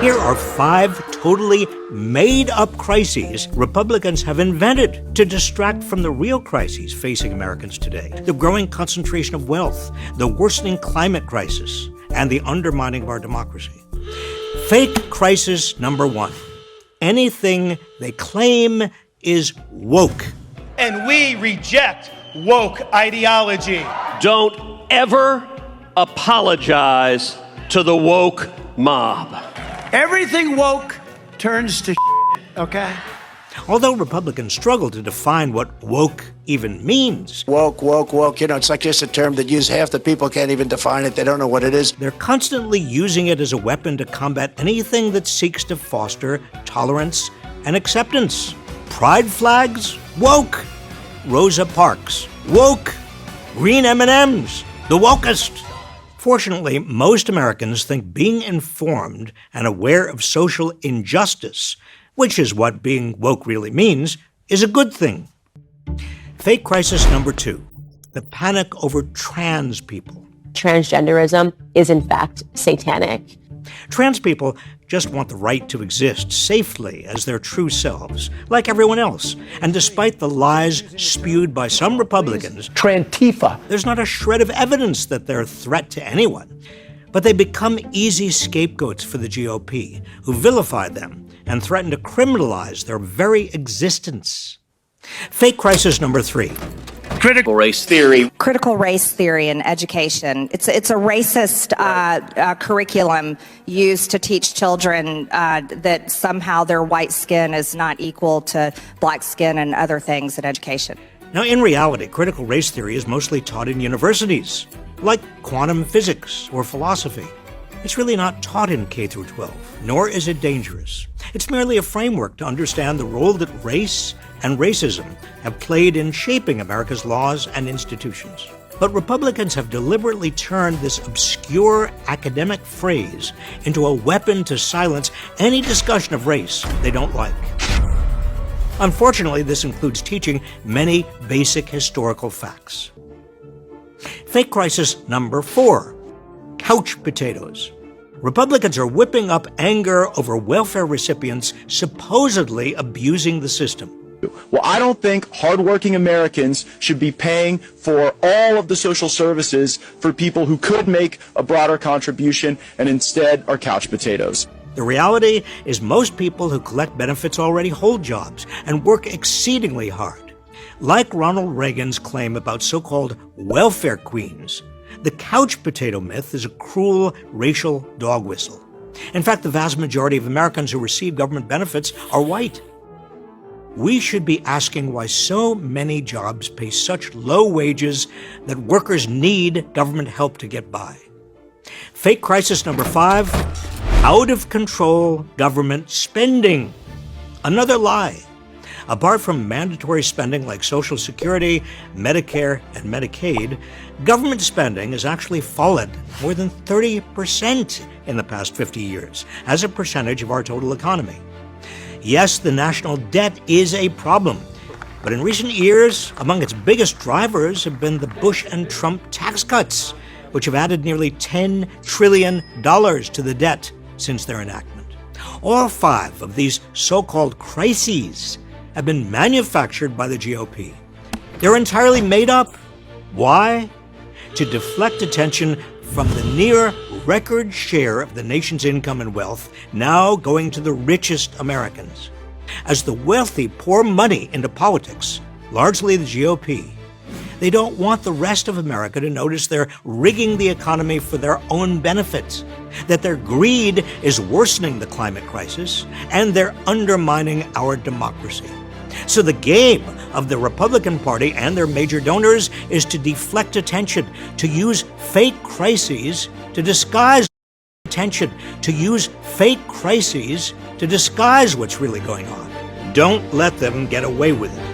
Here are 5 totally made-up crises Republicans have invented to distract from the real crises facing Americans today: the growing concentration of wealth, the worsening climate crisis, and the undermining of our democracy. Fake crisis number 1. Anything they claim is woke. And we reject woke ideology. Don't ever apologize to the woke mob. Everything woke turns to okay? Although Republicans struggle to define what woke even means, Woke, it's like just a term that half the people can't even define it. They don't know what it is. they're constantly using it as a weapon to combat anything that seeks to foster tolerance and acceptance. Pride flags? Woke. Rosa Parks? Woke. Green M&Ms? The wokest. Fortunately, most Americans think being informed and aware of social injustice, which is what being woke really means, is a good thing. Fake crisis number 2. The panic over trans people. Transgenderism is in fact satanic. Trans people just want the right to exist safely as their true selves, like everyone else. And despite the lies spewed by some Republicans, Trantifa. there's not a shred of evidence that they're a threat to anyone. But they become easy scapegoats for the GOP, who vilify them and threaten to criminalize their very existence. Fake crisis number 3. Critical race theory. Critical race theory in education. It's a racist curriculum used to teach children that somehow their white skin is not equal to black skin and other things in education. Now, in reality, critical race theory is mostly taught in universities, like quantum physics or philosophy. It's really not taught in K through 12, nor is it dangerous. It's merely a framework to understand the role that race and racism have played in shaping America's laws and institutions. But Republicans have deliberately turned this obscure academic phrase into a weapon to silence any discussion of race they don't like. Unfortunately, this includes teaching many basic historical facts. Fake crisis number 4. Couch potatoes. Republicans are whipping up anger over welfare recipients supposedly abusing the system. Well, I don't think hardworking Americans should be paying for all of the social services for people who could make a broader contribution and instead are couch potatoes. The reality is most people who collect benefits already hold jobs and work exceedingly hard. Like Ronald Reagan's claim about so-called welfare queens, the couch potato myth is a cruel racial dog whistle. In fact, the vast majority of Americans who receive government benefits are white. We should be asking why so many jobs pay such low wages that workers need government help to get by. Fake crisis number 5, out of control government spending. Another lie. Apart from mandatory spending like Social Security, Medicare, and Medicaid, government spending has actually fallen more than 30% in the past 50 years as a percentage of our total economy. Yes, the national debt is a problem, but in recent years, among its biggest drivers have been the Bush and Trump tax cuts, which have added nearly $10 trillion to the debt since their enactment. All 5 of these so-called crises have been manufactured by the GOP. They're entirely made up. Why? To deflect attention from the near record share of the nation's income and wealth now going to the richest Americans. As the wealthy pour money into politics, largely the GOP, they don't want the rest of America to notice they're rigging the economy for their own benefit, that their greed is worsening the climate crisis, and they're undermining our democracy. So the game of the Republican Party and their major donors is to deflect attention, to use fake crises to disguise what's really going on. Don't let them get away with it.